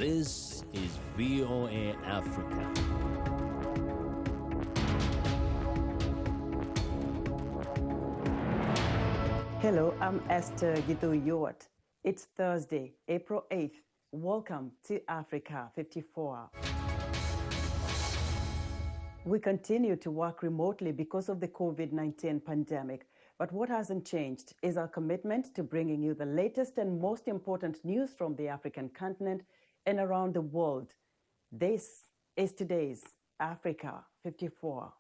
This is VOA Africa. Hello, I'm Esther Githui-Ewart. It's Thursday, April 8th. Welcome to Africa 54. We continue to work remotely because of the COVID-19 pandemic, but what hasn't changed is our commitment to bringing you the latest and most important news from the African continent and around the world. This is today's Africa 54.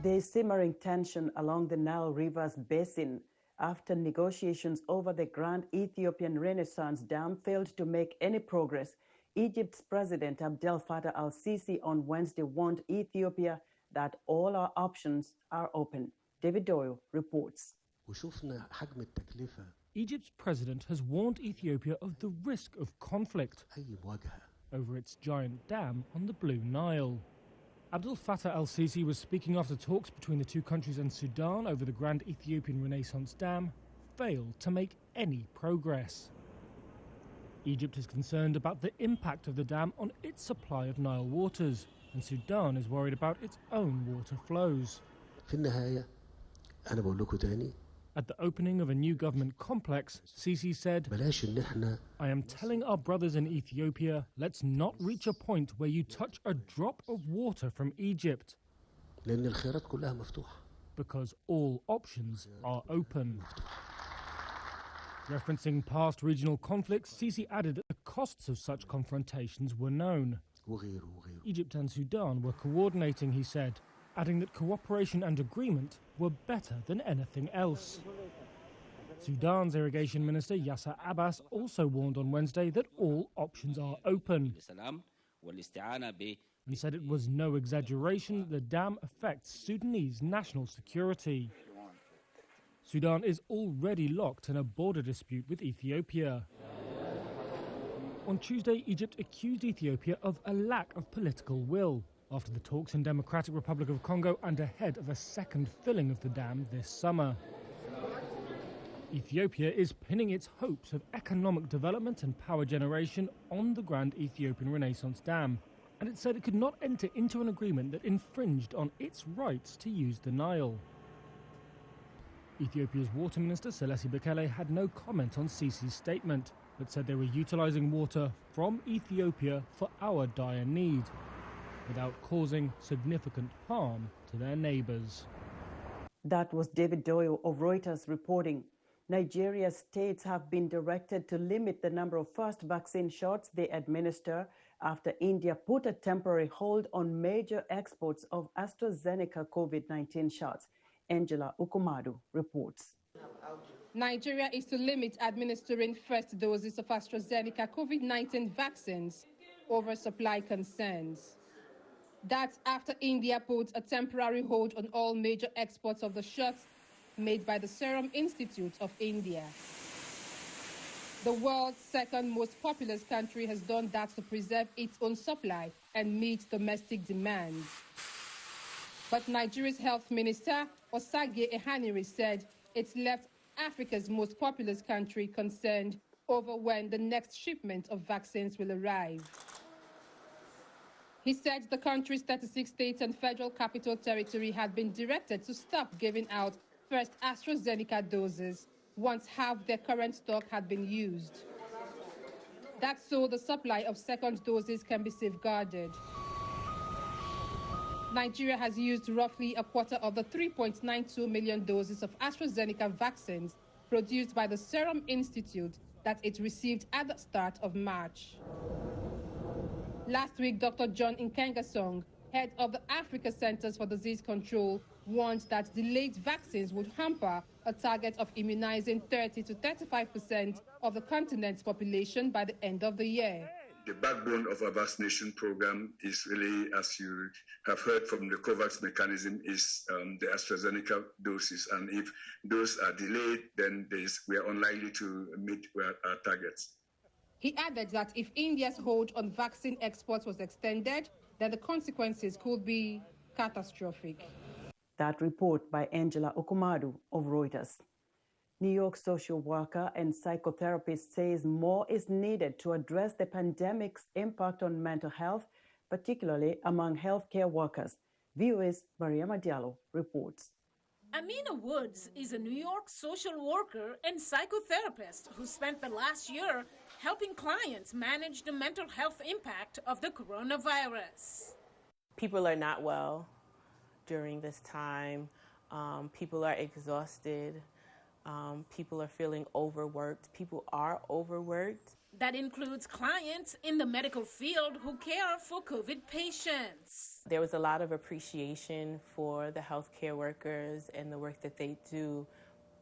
There is simmering tension along the Nile River's basin after negotiations over the Grand Ethiopian Renaissance Dam failed to make any progress. Egypt's President Abdel Fattah el-Sisi on Wednesday warned Ethiopia that all our options are open. David Diallo reports. Egypt's president has warned Ethiopia of the risk of conflict over its giant dam on the Blue Nile. Abdel Fattah el-Sisi was speaking after talks between the two countries and Sudan over the Grand Ethiopian Renaissance Dam failed to make any progress. Egypt is concerned about the impact of the dam on its supply of Nile waters, and Sudan is worried about its own water flows. At the opening of a new government complex, Sisi said, "I am telling our brothers in Ethiopia, let's not reach a point where you touch a drop of water from Egypt, because all options are open." Referencing past regional conflicts, Sisi added that the costs of such confrontations were known. Egypt and Sudan were coordinating, he said, adding that cooperation and agreement were better than anything else. Sudan's irrigation minister Yasser Abbas also warned on Wednesday that all options are open. He said it was no exaggeration that the dam affects Sudanese national security. Sudan is already locked in a border dispute with Ethiopia. On Tuesday, Egypt accused Ethiopia of a lack of political will after the talks in Democratic Republic of Congo and ahead of a second filling of the dam this summer. Ethiopia is pinning its hopes of economic development and power generation on the Grand Ethiopian Renaissance Dam, and it said it could not enter into an agreement that infringed on its rights to use the Nile. Ethiopia's water minister, Selesi Bekele, had no comment on Sisi's statement, but said they were utilising water from Ethiopia for our dire need, without causing significant harm to their neighbours. That was David Diallo of Reuters reporting. Nigeria's states have been directed to limit the number of first vaccine shots they administer after India put a temporary hold on major exports of AstraZeneca COVID-19 shots. Angela Ukomadu reports. Nigeria is to limit administering first doses of AstraZeneca COVID-19 vaccines over supply concerns. That's after India put a temporary hold on all major exports of the shots made by the Serum Institute of India. The world's second most populous country has done that to preserve its own supply and meet domestic demand. But Nigeria's health minister, Osage Ehanire, said it's left Africa's most populous country concerned over when the next shipment of vaccines will arrive. He said the country's 36 states and federal capital territory had been directed to stop giving out first AstraZeneca doses once half their current stock had been used. That's so the supply of second doses can be safeguarded. Nigeria has used roughly a quarter of the 3.92 million doses of AstraZeneca vaccines produced by the Serum Institute that it received at the start of March. Last week, Dr. John Nkengasong, head of the Africa Centers for Disease Control, warned that delayed vaccines would hamper a target of immunizing 30 to 35% of the continent's population by the end of the year. The backbone of our vaccination program is really, as you have heard from the COVAX mechanism, is the AstraZeneca doses. And if those are delayed, then we are unlikely to meet our targets. He added that if India's hold on vaccine exports was extended, then the consequences could be catastrophic. That report by Angela Ukomadu of Reuters. New York social worker and psychotherapist says more is needed to address the pandemic's impact on mental health, particularly among healthcare workers. VOA's Mariama Diallo reports. Amina Woods is a New York social worker and psychotherapist who spent the last year helping clients manage the mental health impact of the coronavirus. People are not well during this time. People are exhausted. People are feeling overworked. People are overworked. That includes clients in the medical field who care for COVID patients. There was a lot of appreciation for the healthcare workers and the work that they do,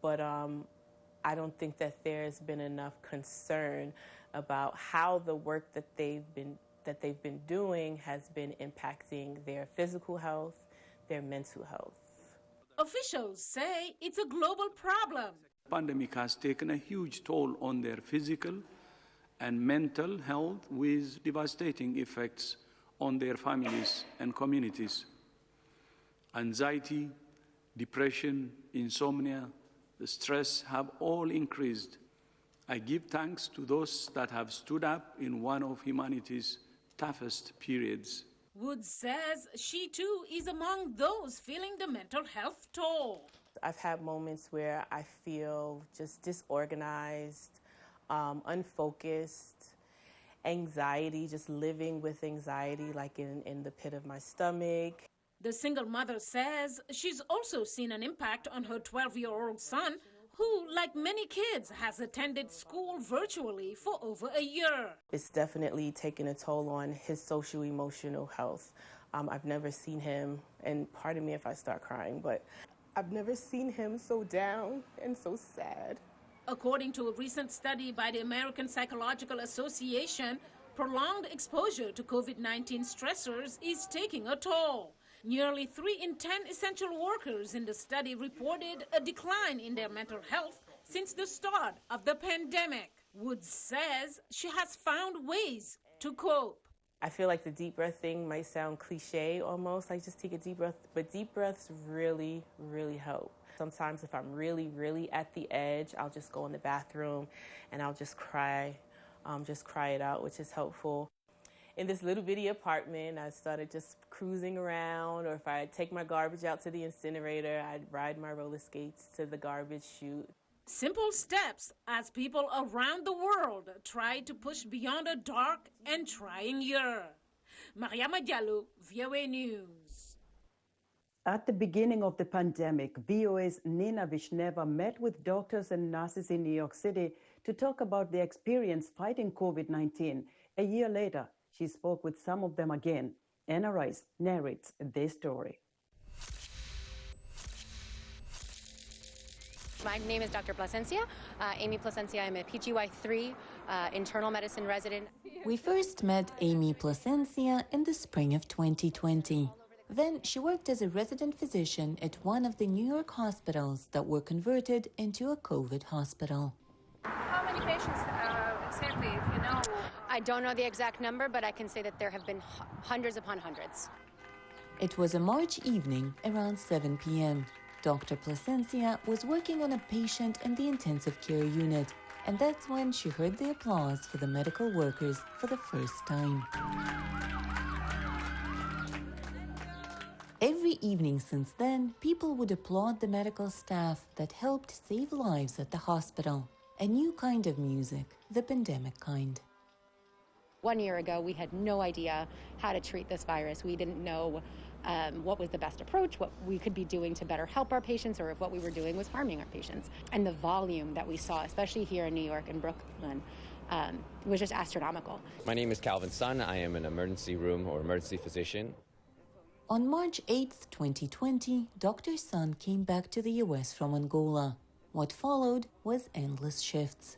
but I don't think that there's been enough concern about how the work that they've been doing has been impacting their physical health, their mental health. Officials say it's a global problem. The pandemic has taken a huge toll on their physical and mental health with devastating effects on their families and communities. Anxiety, depression, insomnia, stress have all increased. I give thanks to those that have stood up in one of humanity's toughest periods. Woods says she too is among those feeling the mental health toll. I've had moments where I feel just disorganized, unfocused, anxiety, just living with anxiety like in the pit of my stomach. The single mother says she's also seen an impact on her 12-year-old son, who, like many kids, has attended school virtually for over a year. It's definitely taken a toll on his social-emotional health. I've never seen him, and pardon me if I start crying, but I've never seen him so down and so sad. According to a recent study by the American Psychological Association, prolonged exposure to COVID-19 stressors is taking a toll. Nearly 3 in 10 essential workers in the study reported a decline in their mental health since the start of the pandemic. Woods says she has found ways to cope. I feel like the deep breath thing might sound cliche almost, like just take a deep breath, but deep breaths really, really help. Sometimes if I'm really, really at the edge, I'll just go in the bathroom and I'll just cry it out, which is helpful. In this little bitty apartment, I started just cruising around, or if I take my garbage out to the incinerator, I'd ride my roller skates to the garbage chute. Simple steps as people around the world try to push beyond a dark and trying year. Mariama Diallo, VOA News. At the beginning of the pandemic, VOA's Nina Vishneva met with doctors and nurses in New York City to talk about their experience fighting COVID-19. A year later, she spoke with some of them again. Anna Rice narrates this story. My name is Dr. Plasencia, Amy Plasencia. I'm a PGY3 internal medicine resident. We first met Amy Plasencia in the spring of 2020. Then she worked as a resident physician at one of the New York hospitals that were converted into a COVID hospital. How many patients exactly, if you know? I don't know the exact number, but I can say that there have been hundreds upon hundreds. It was a March evening around 7 p.m. Dr. Plasencia was working on a patient in the intensive care unit, and that's when she heard the applause for the medical workers for the first time. Every evening since then, people would applaud the medical staff that helped save lives at the hospital. A new kind of music, the pandemic kind. 1 year ago, we had no idea how to treat this virus. We didn't know what was the best approach, what we could be doing to better help our patients, or if what we were doing was harming our patients. And the volume that we saw, especially here in New York and Brooklyn, was just astronomical. My name is Calvin Sun. I am an emergency room or emergency physician. On March 8th, 2020, Dr. Sun came back to the U.S. from Angola. What followed was endless shifts.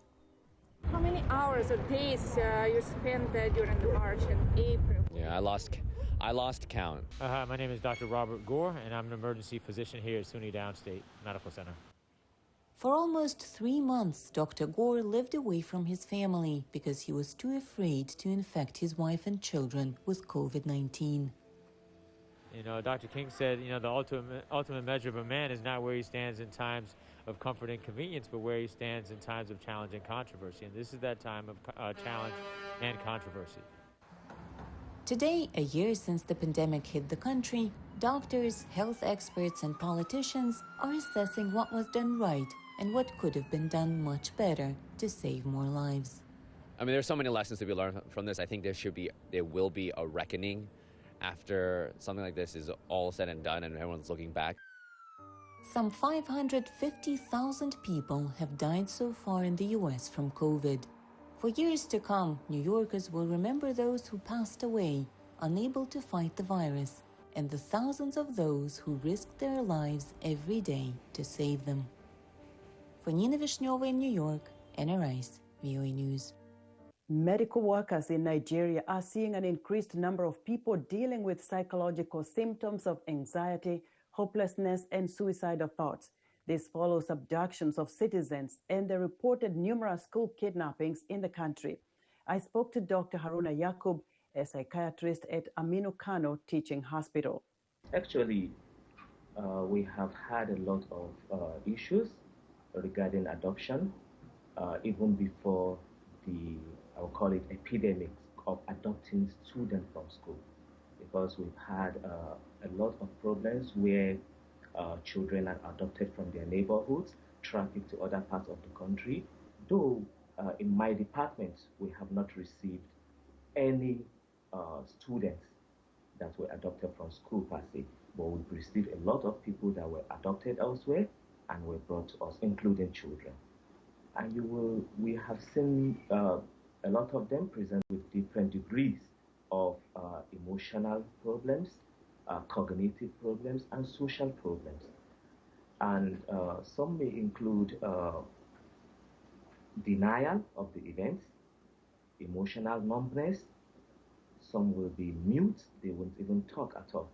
How many hours or days you spent during the March and April? Yeah, I lost count. My name is Dr. Robert Gore, and I'm an emergency physician here at SUNY Downstate Medical Center. For almost 3 months, Dr. Gore lived away from his family because he was too afraid to infect his wife and children with COVID-19. Dr. King said, the ultimate measure of a man is not where he stands in times of comfort and convenience, but where he stands in times of challenge and controversy. And this is that time of challenge and controversy. Today, a year since the pandemic hit the country, doctors, health experts, and politicians are assessing what was done right and what could have been done much better to save more lives. I mean, there's so many lessons to be learned from this. I think there will be a reckoning after something like this is all said and done and everyone's looking back. Some 550,000 people have died so far in the U.S. from COVID. For years to come, New Yorkers will remember those who passed away, unable to fight the virus, and the thousands of those who risked their lives every day to save them. For Nina Vishnova in New York, Anna Rice, VOA News. Medical workers in Nigeria are seeing an increased number of people dealing with psychological symptoms of anxiety, hopelessness, and suicidal thoughts. This follows abductions of citizens and the reported numerous school kidnappings in the country. I spoke to Dr. Haruna Yakub, a psychiatrist at Aminu Kano Teaching Hospital. Actually, we have had a lot of issues regarding adoption, even before I'll call it epidemics of adopting students from school, because we've had a lot of problems where children are adopted from their neighborhoods, trafficked to other parts of the country. Though in my department, we have not received any students that were adopted from school per se, but we've received a lot of people that were adopted elsewhere and were brought to us, including children. And we have seen a lot of them present with different degrees of emotional problems, cognitive problems, and social problems. And some may include denial of the events, emotional numbness. Some will be mute, they won't even talk at all.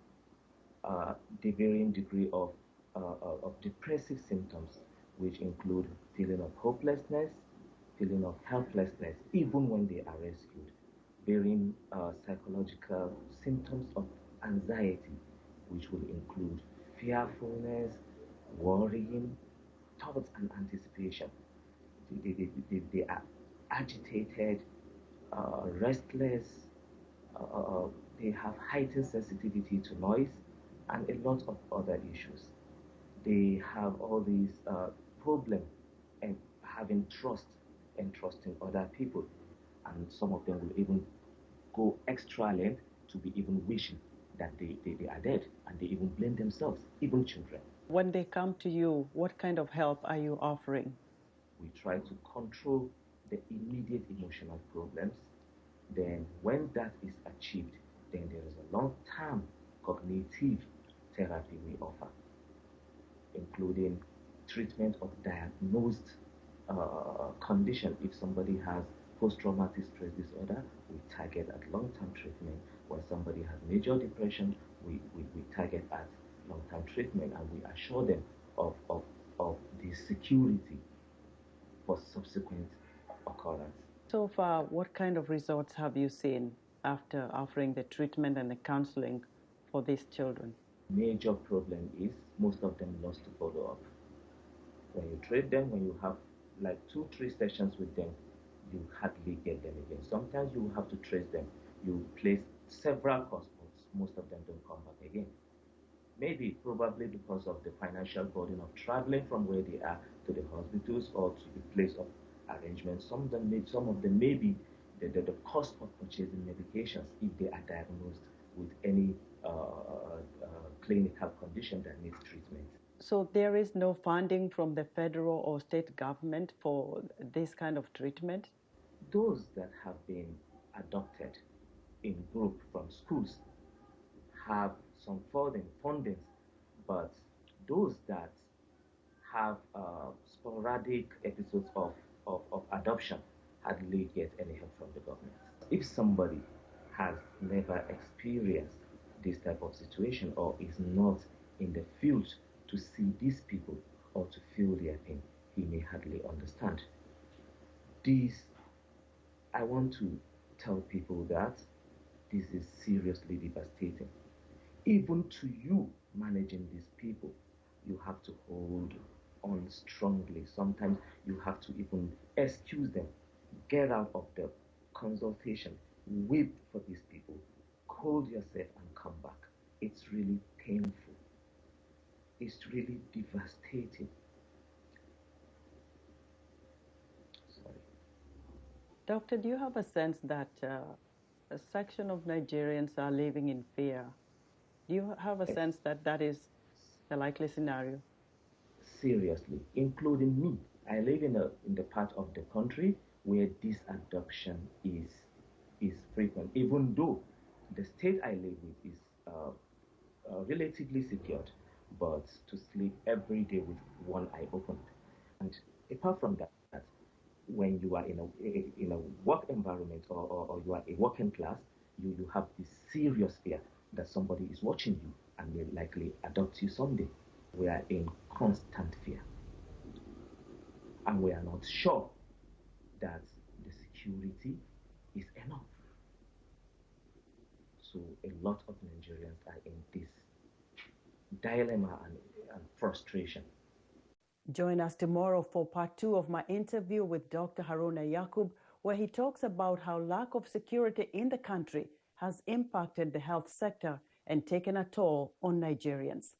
The varying degree of depressive symptoms, which include feeling of hopelessness, feeling of helplessness, even when they are rescued. Varying psychological symptoms of anxiety, which will include fearfulness, worrying, thoughts and anticipation. They are agitated, restless, they have heightened sensitivity to noise, and a lot of other issues. They have all these problems and having trust and trusting other people. And some of them will even go extra length to be even wishing that they are dead, and they even blame themselves, even children. When they come to you, what kind of help are you offering? We try to control the immediate emotional problems. Then when that is achieved, then there is a long-term cognitive therapy we offer, including treatment of diagnosed condition. If somebody has post-traumatic stress disorder, we target at long-term treatment. When somebody has major depression, we target at long-term treatment, and we assure them of the security for subsequent occurrence. So far, what kind of results have you seen after offering the treatment and the counseling for these children? Major problem is most of them lost to follow-up. When you treat them, when you have like 2-3 sessions with them, you hardly get them again. Sometimes you have to trace them. You place several hotspots. Most of them don't come back again. Maybe, probably because of the financial burden of traveling from where they are to the hospitals or to the place of arrangement. Some of them may be the cost of purchasing medications if they are diagnosed with any clinical condition that needs treatment. So there is no funding from the federal or state government for this kind of treatment? Those that have been adopted in group from schools have some funding, but those that have sporadic episodes of adoption hardly get any help from the government. If somebody has never experienced this type of situation or is not in the field to see these people or to feel their pain, he may hardly understand. I want to tell people that this is seriously devastating. even to you managing these people, you have to hold on strongly. Sometimes you have to even excuse them, get out of the consultation, weep for these people, hold yourself and come back. It's really painful. It's really devastating. Sorry. Doctor, do you have a sense that a section of Nigerians are living in fear? Do you have a sense that that is the likely scenario? Seriously, including me. I live in the part of the country where this adoption is frequent, even though the state I live with is relatively secured, but to sleep every day with one eye open. And apart from that, when you are in a work environment or you are a working class, you have this serious fear that somebody is watching you and will likely adopt you someday. We are in constant fear. And we are not sure that the security is enough. So a lot of Nigerians are in this dilemma and frustration. Join us tomorrow for part 2 of my interview with Dr. Haruna Yakub, where he talks about how lack of security in the country has impacted the health sector and taken a toll on Nigerians.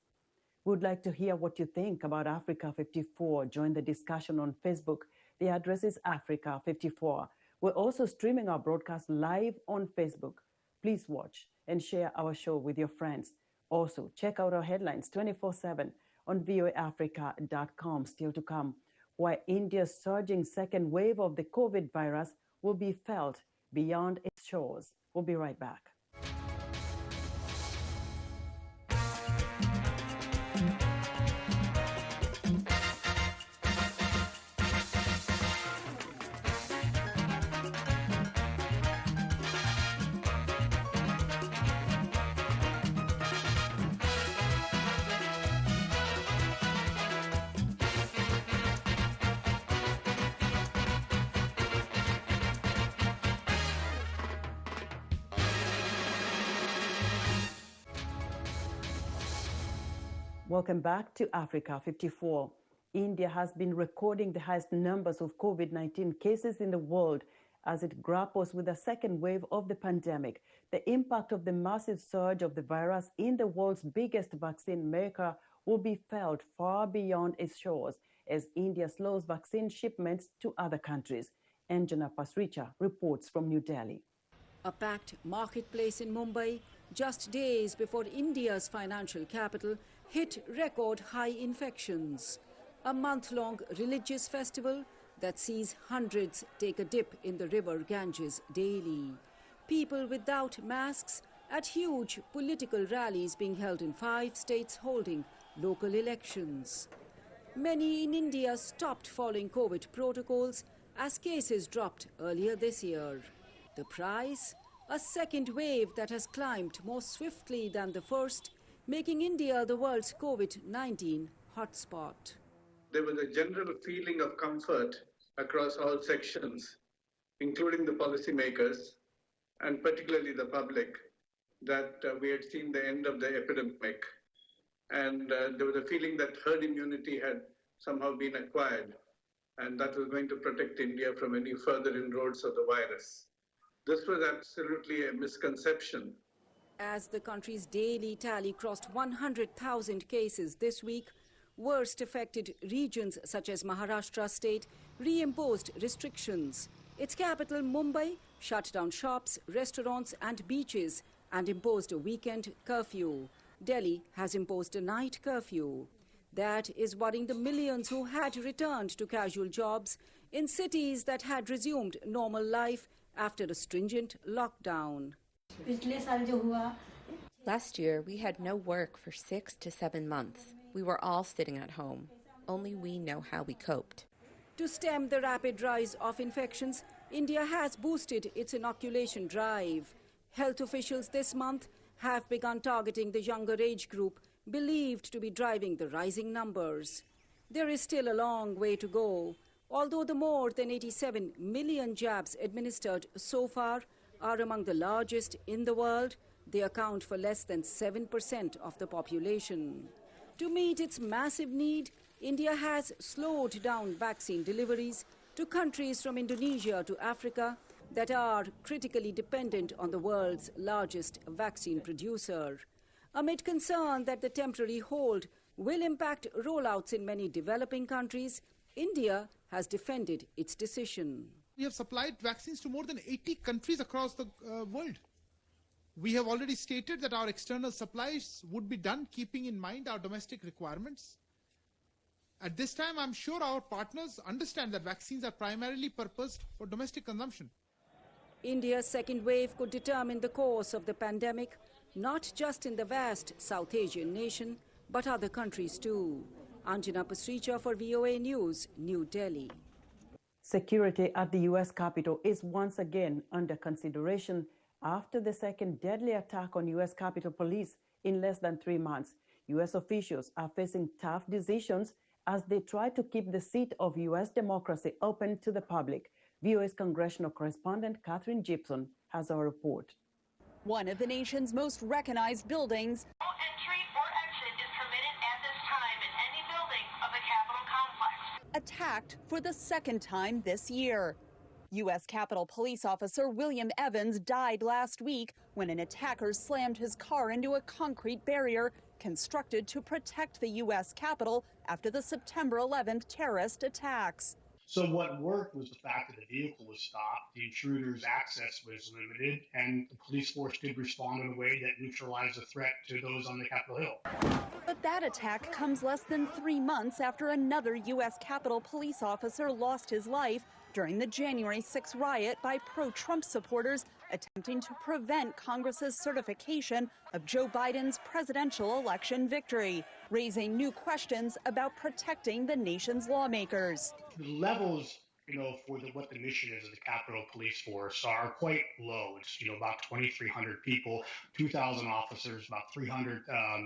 We would like to hear what you think about Africa 54. Join the discussion on Facebook. The address is Africa 54. We're also streaming our broadcast live on Facebook. Please watch and share our show with your friends. Also, check out our headlines 24/7 on voaafrica.com. Still to come, why India's surging second wave of the COVID virus will be felt beyond its shores. We'll be right back. Welcome back to Africa 54. India has been recording the highest numbers of COVID-19 cases in the world as it grapples with a second wave of the pandemic. The impact of the massive surge of the virus in the world's biggest vaccine maker will be felt far beyond its shores as India slows vaccine shipments to other countries. Anjana Pasricha reports from New Delhi. A packed marketplace in Mumbai just days before India's financial capital hit record high infections. A month-long religious festival that sees hundreds take a dip in the river Ganges daily. People without masks at huge political rallies being held in 5 states holding local elections. Many in India stopped following COVID protocols as cases dropped earlier this year. The price? A second wave that has climbed more swiftly than the first, making India the world's COVID-19 hotspot. There was a general feeling of comfort across all sections, including the policymakers and particularly the public, that we had seen the end of the epidemic. And there was a feeling that herd immunity had somehow been acquired, and that was going to protect India from any further inroads of the virus. This was absolutely a misconception. As the country's daily tally crossed 100,000 cases this week, worst affected regions such as Maharashtra state reimposed restrictions. Its capital, Mumbai, shut down shops, restaurants and beaches and imposed a weekend curfew. Delhi has imposed a night curfew. That is worrying the millions who had returned to casual jobs in cities that had resumed normal life after a stringent lockdown. Last year, we had no work for 6 to 7 months. We were all sitting at home. Only we know how we coped. To stem the rapid rise of infections, India has boosted its inoculation drive. Health officials this month have begun targeting the younger age group, believed to be driving the rising numbers. There is still a long way to go. Although the more than 87 million jabs administered so far are among the largest in the world, They account for less than 7% of the population. To meet its massive need, India has slowed down vaccine deliveries to countries from Indonesia to Africa that are critically dependent on the world's largest vaccine producer. Amid concern that the temporary hold will impact rollouts in many developing countries, India has defended its decision. We have supplied vaccines to more than 80 countries across the world. We have already stated that our external supplies would be done keeping in mind our domestic requirements. At this time, I'm sure our partners understand that vaccines are primarily purposed for domestic consumption. India's second wave could determine the course of the pandemic, not just in the vast South Asian nation, but other countries too. Anjana Pasricha for VOA News, New Delhi. Security at the U.S. Capitol is once again under consideration after the second deadly attack on U.S. Capitol Police in less than 3 months. U.S. officials are facing tough decisions as they try to keep the seat of U.S. democracy open to the public. VOA's congressional correspondent Catherine Gibson has our report. One of the nation's most recognized buildings. No entry or exit is permitted at this time in any building of the Capitol complex. Attacked for the second time this year. U.S. Capitol Police Officer William Evans died last week when an attacker slammed his car into a concrete barrier constructed to protect the U.S. Capitol after the September 11th terrorist attacks. So what worked was the fact that the vehicle was stopped, the intruder's access was limited, and the police force did respond in a way that neutralized the threat to those on the Capitol Hill. But that attack comes less than 3 months after another U.S. Capitol Police officer lost his life during the January 6 riot by pro-Trump supporters attempting to prevent Congress's certification of Joe Biden's presidential election victory, raising new questions about protecting the nation's lawmakers. The levels, for what the mission is of the Capitol Police Force are quite low. It's, about 2,300 people, 2,000 officers, about 300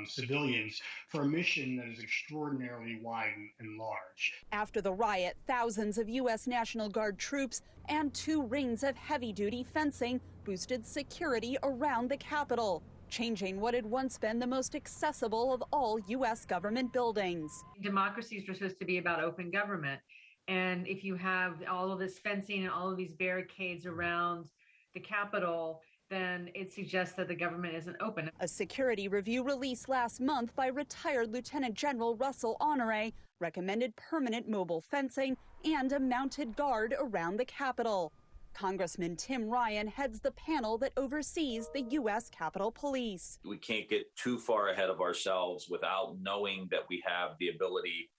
civilians for a mission that is extraordinarily wide and large. After the riot, thousands of U.S. National Guard troops and 2 rings of heavy-duty fencing boosted security around the Capitol, changing what had once been the most accessible of all U.S. government buildings. Democracies are supposed to be about open government. And if you have all of this fencing and all of these barricades around the Capitol, then it suggests that the government isn't open. A security review released last month by retired Lieutenant General Russell Honore recommended permanent mobile fencing and a mounted guard around the Capitol. Congressman Tim Ryan heads the panel that oversees the U.S. Capitol Police. We can't get too far ahead of ourselves without knowing that we have the ability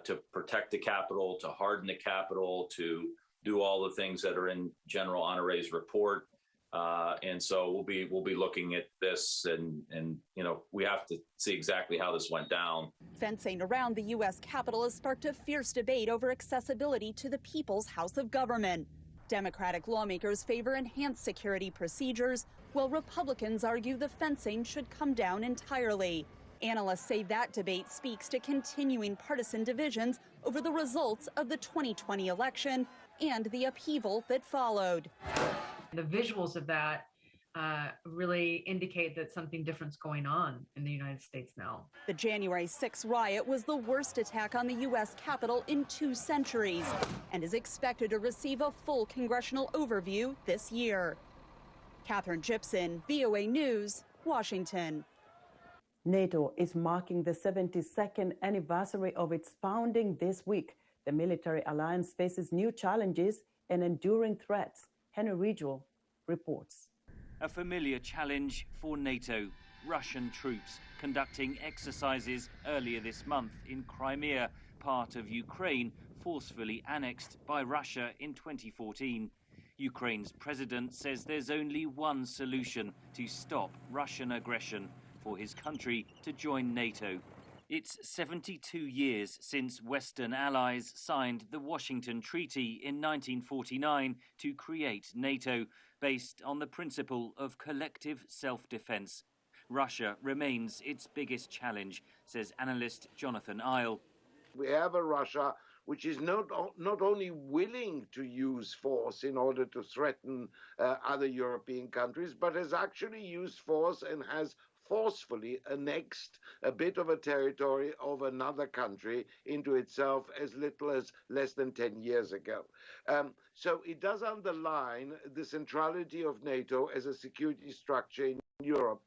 to protect the Capitol, to harden the Capitol, to do all the things that are in General Honore's report. And so we'll be looking at this and we have to see exactly how this went down. Fencing around the U.S. Capitol has sparked a fierce debate over accessibility to the people's House of Government. Democratic lawmakers favor enhanced security procedures, while Republicans argue the fencing should come down entirely. Analysts say that debate speaks to continuing partisan divisions over the results of the 2020 election and the upheaval that followed. The visuals of that really indicate that something different's going on in the United States now. The January 6 riot was the worst attack on the U.S. Capitol in 2 centuries and is expected to receive a full congressional overview this year. Catherine Gibson, VOA News, Washington. NATO is marking the 72nd anniversary of its founding this week. The military alliance faces new challenges and enduring threats. Henry Ridgwell reports. A familiar challenge for NATO. Russian troops conducting exercises earlier this month in Crimea, part of Ukraine forcefully annexed by Russia in 2014. Ukraine's president says there's only one solution to stop Russian aggression: for his country to join NATO. It's 72 years since Western allies signed the Washington Treaty in 1949 to create NATO, based on the principle of collective self-defense. Russia remains its biggest challenge, says analyst Jonathan Isle. We have a Russia which is not only willing to use force in order to threaten other European countries, but has actually used force and has forcefully annexed a bit of a territory of another country into itself as little as less than 10 years ago. So it does underline the centrality of NATO as a security structure in Europe.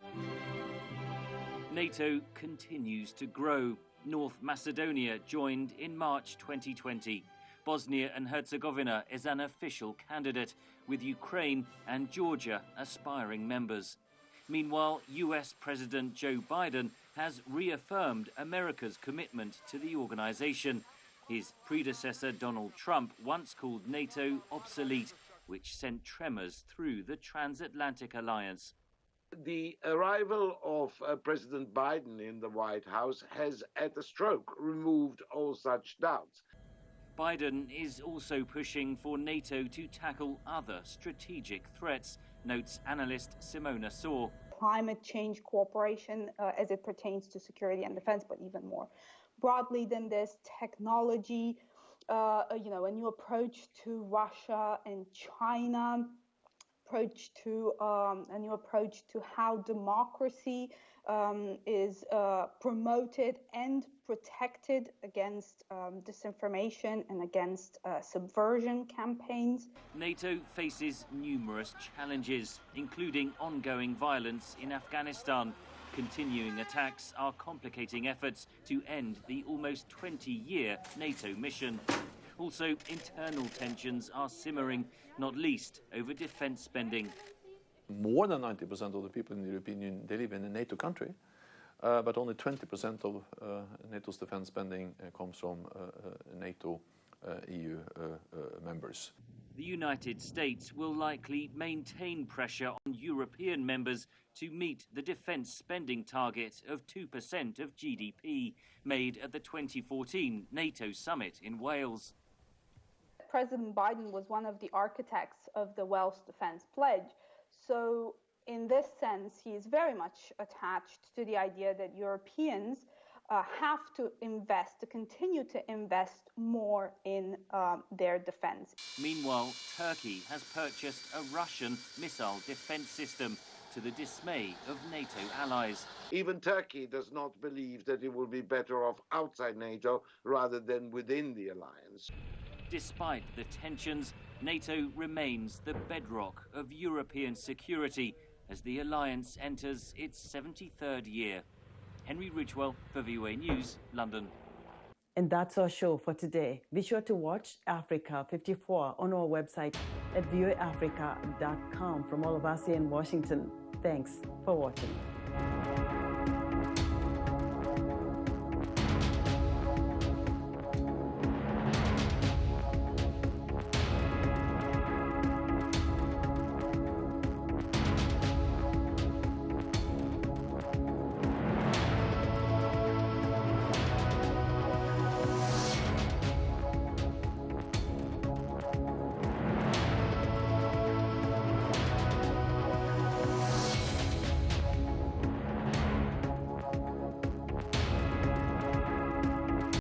NATO continues to grow. North Macedonia joined in March 2020. Bosnia and Herzegovina is an official candidate, with Ukraine and Georgia aspiring members. Meanwhile, US President Joe Biden has reaffirmed America's commitment to the organization. His predecessor, Donald Trump, once called NATO obsolete, which sent tremors through the transatlantic alliance. The arrival of President Biden in the White House has, at a stroke, removed all such doubts. Biden is also pushing for NATO to tackle other strategic threats, notes analyst Simona Saw. Climate change cooperation as it pertains to security and defense, but even more broadly than this, technology, a new approach to Russia and China, a new approach to how democracy is promoted and protected against disinformation and against subversion campaigns. NATO faces numerous challenges, including ongoing violence in Afghanistan. Continuing attacks are complicating efforts to end the almost 20-year NATO mission. Also, internal tensions are simmering, not least over defense spending. More than 90% of the people in the European Union, they live in a NATO country, but only 20% of NATO's defense spending comes from NATO EU members. The United States will likely maintain pressure on European members to meet the defense spending target of 2% of GDP, made at the 2014 NATO summit in Wales. President Biden was one of the architects of the Welsh Defense Pledge. So in this sense, he is very much attached to the idea that Europeans have to continue to invest more in their defense. Meanwhile, Turkey has purchased a Russian missile defense system, to the dismay of NATO allies. Even Turkey does not believe that it will be better off outside NATO rather than within the alliance. Despite the tensions, NATO remains the bedrock of European security as the alliance enters its 73rd year. Henry Ridgewell for VOA News, London. And that's our show for today. Be sure to watch Africa 54 on our website at voaafrica.com. From all of us here in Washington, thanks for watching.